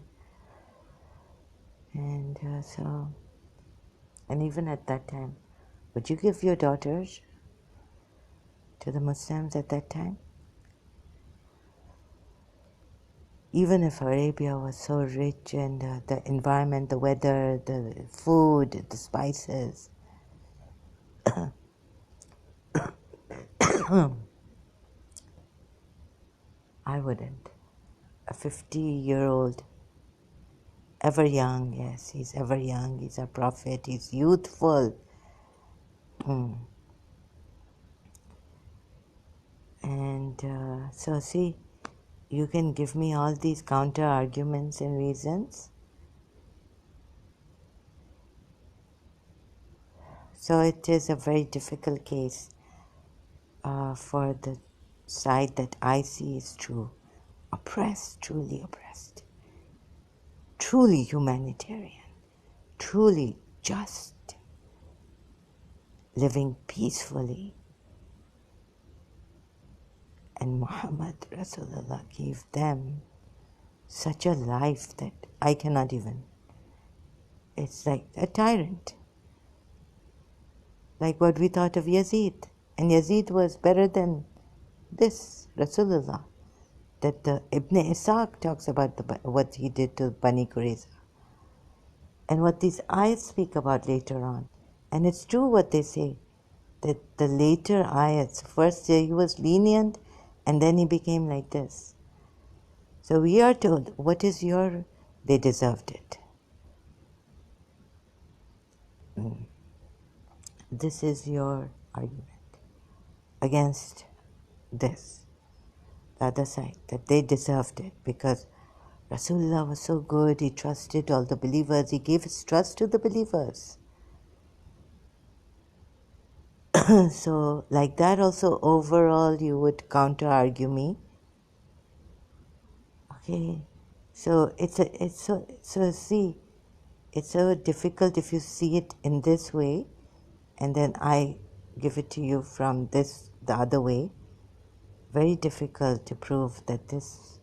And and even at that time, would you give your daughters to the Muslims at that time? Even if Arabia was so rich and the environment, the weather, the food, the spices, I wouldn't. A 50-year-old, ever young, yes, he's ever young, he's a prophet, he's youthful. And so see, you can give me all these counter arguments and reasons. So it is a very difficult case for the side that I see is true. Oppressed, truly humanitarian, truly just, living peacefully. And Muhammad Rasulullah gave them such a life that I cannot even. It's like a tyrant. Like what we thought of Yazid. And Yazid was better than this Rasulullah. That Ibn Ishaq talks about what he did to Bani Quraiyza. and what these ayats speak about later on. And it's true what they say, that the later ayats, first he was lenient and then he became like this. So we are told, what is your, they deserved it. This is your argument against this, the other side, that they deserved it because Rasulullah was so good, he trusted all the believers, he gave his trust to the believers. So like that also overall you would counter argue me. Okay. So so see, it's so difficult if you see it in this way and then I give it to you from this the other way. Very difficult to prove that this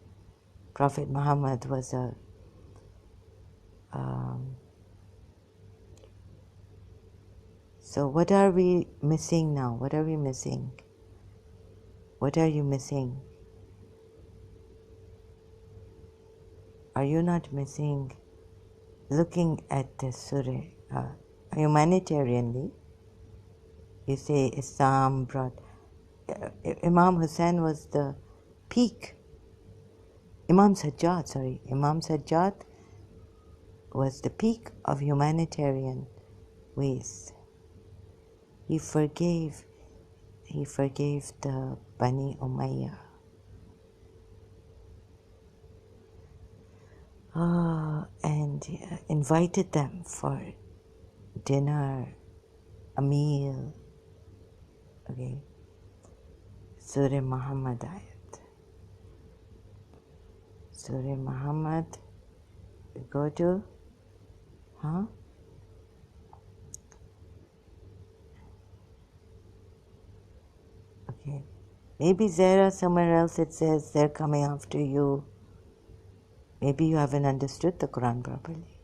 Prophet Muhammad was a so what are we missing now? What are we missing? What are you missing? Are you not missing looking at the Surah humanitarianly? You say Islam brought Imam Hussein was the peak. Imam Sajjad was the peak of humanitarian ways. He forgave the Bani Umayyah. And invited them for dinner, a meal. Okay. Surah Muhammad ayat. Surah Muhammad, go to, Okay. Maybe Zara, somewhere else it says they're coming after you. Maybe you haven't understood the Quran properly.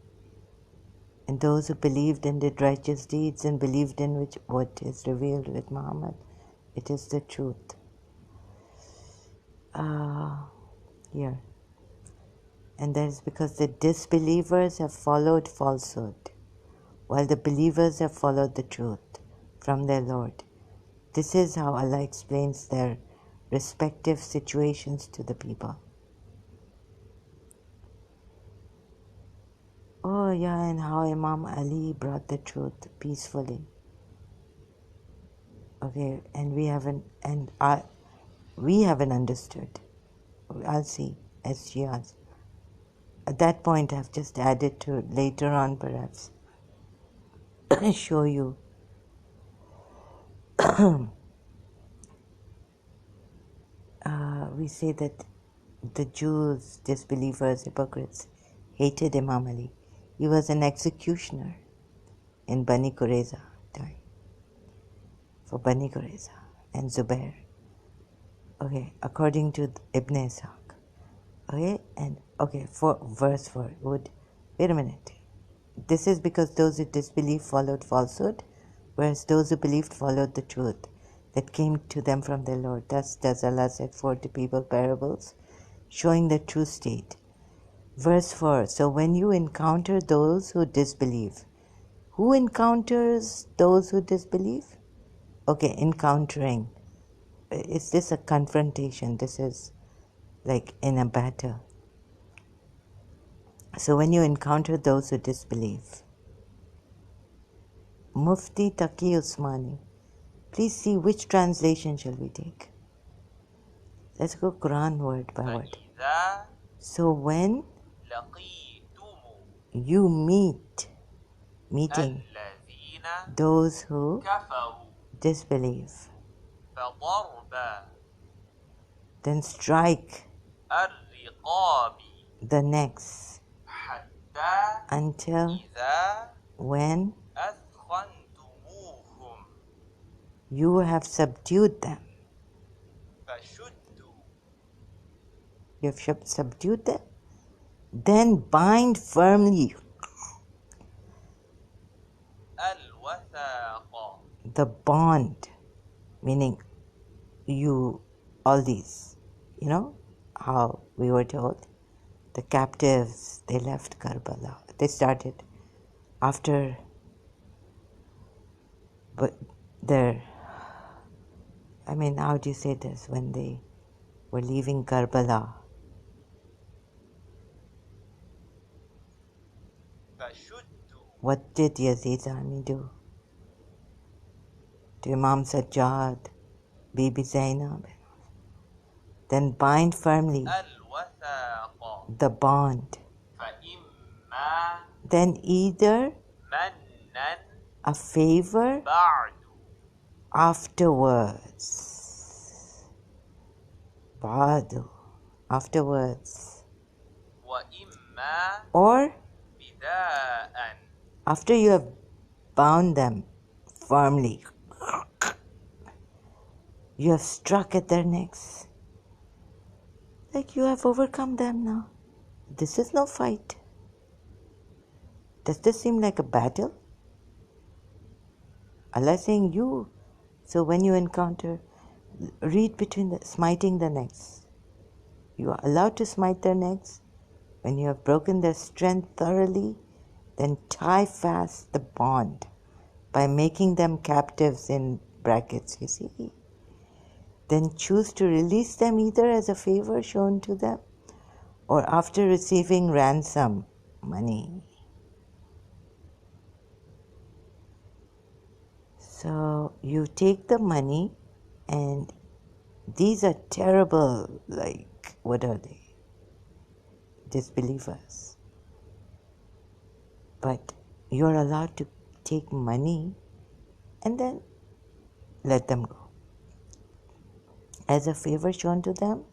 And those who believed and did righteous deeds and believed in what is revealed with Muhammad, it is the truth. Here. And that is because the disbelievers have followed falsehood, while the believers have followed the truth from their Lord. This is how Allah explains their respective situations to the people. Oh yeah, and how Imam Ali brought the truth peacefully. Okay, and we haven't understood. I'll see as Shias. At that point, I've just added to later on, perhaps show you. We say that the Jews, disbelievers, hypocrites, hated Imam Ali. He was an executioner in Bani Quraiyza time, for Bani Quraiyza and Zubair. Okay, according to Ibn Ishaq. Okay, and for verse 4 would wait a minute. This is because those who disbelieved followed falsehood, whereas those who believed followed the truth that came to them from their Lord. Thus does Allah set forth to people parables, showing the true state. Verse 4, so when you encounter those who disbelieve, who encounters those who disbelieve? Okay, encountering. Is this a confrontation? This is like in a battle. So when you encounter those who disbelieve, Mufti Taqi Usmani, please see which translation shall we take. Let's go Quran word by word. So when you meeting those who disbelieve, then strike the necks until when you have subdued them. You have subdued them. Then bind firmly the bond, meaning all these, how we were told, the captives, they left Karbala. They started after but their, I mean, how do you say this, when they were leaving Karbala, what did Yazid's army do to Imam Sajjad, Bibi Zainab? Then bind firmly the bond. Then either a favor afterwards. Ba'du, afterwards. Or after you have bound them firmly, you have struck at their necks, like you have overcome them now. This is no fight. Does this seem like a battle? Allah is saying you. So when you encounter, read between the smiting the necks. You are allowed to smite their necks. When you have broken their strength thoroughly, then tie fast the bond by making them captives in brackets, you see. Then choose to release them either as a favor shown to them or after receiving ransom money. So you take the money, and these are terrible, like, what are they? Disbelievers. But you're allowed to take money and then let them go. As a favor shown to them,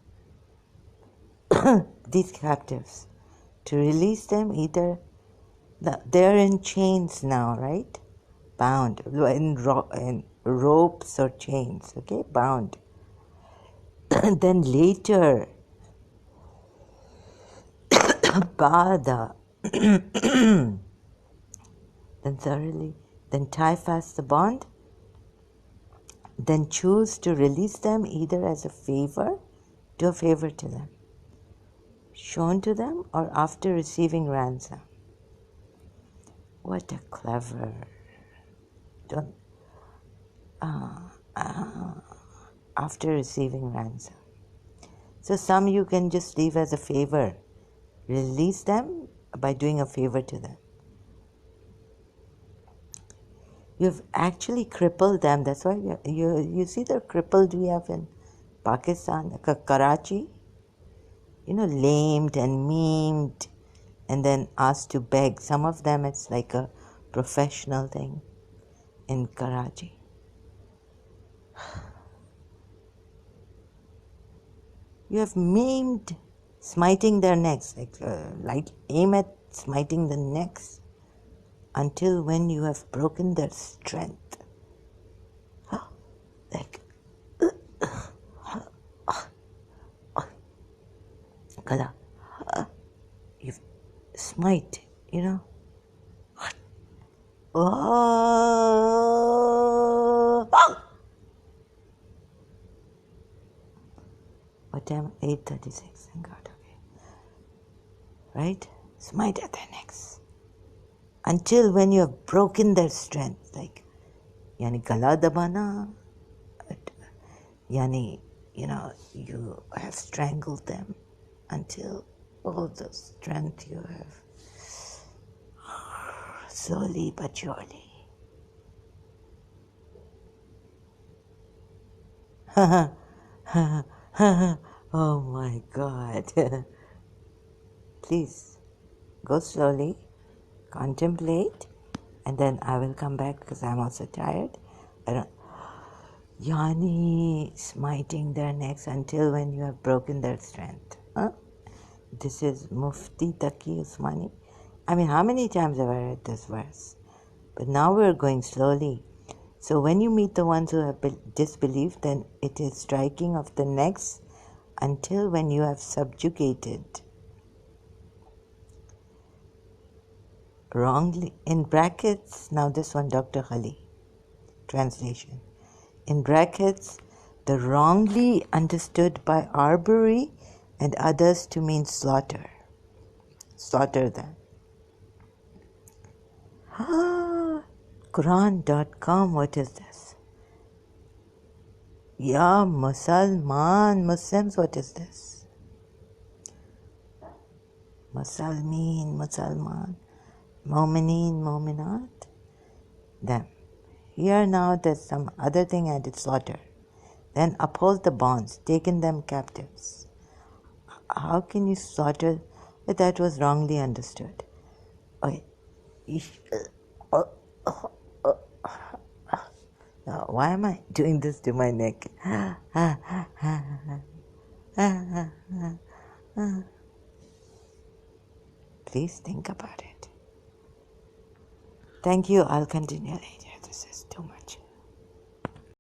these captives, to release them either, they're in chains now, right? Bound, in ropes or chains, okay, bound. Then later, bada, then thoroughly, then tie fast the bond, then choose to release them either as a favor, do a favor to them, shown to them, or after receiving ransom. What a clever, after receiving ransom. So some you can just leave as a favor, release them by doing a favor to them. You've actually crippled them. That's why you see the crippled we have in Pakistan, Karachi, lamed and maimed and then asked to beg. Some of them it's like a professional thing in Karachi. You have maimed, smiting their necks, like aim at smiting the necks until when you have broken their strength. Like, Kala, you smite, What time? 8:36. Thank God. Okay. Right? Smite at their necks until when you have broken their strength, like, yani gala dabana, yani, you have strangled them until all the strength you have, slowly but surely. Oh my God. Please go slowly, contemplate, and then I will come back because I'm also tired. Yani, smiting their necks until when you have broken their strength. This is Mufti Taqi Usmani. I mean, how many times have I read this verse? But now we're going slowly. So when you meet the ones who have disbelieved, then it is striking of the necks until when you have subjugated wrongly, in brackets, now this one, Dr. Khali, translation. In brackets, the wrongly understood by Arbery and others to mean slaughter. Slaughter them. Quran.com, what is this? Ya Muslims, what is this? Musliman, Mu'mineen, Mu'minat, them. Here now there's some other thing added, slaughter. Then oppose the bonds, taking them captives. How can you slaughter? That was wrongly understood. Okay. Why am I doing this to my neck? Please think about it. Thank you. I'll continue later. This is too much.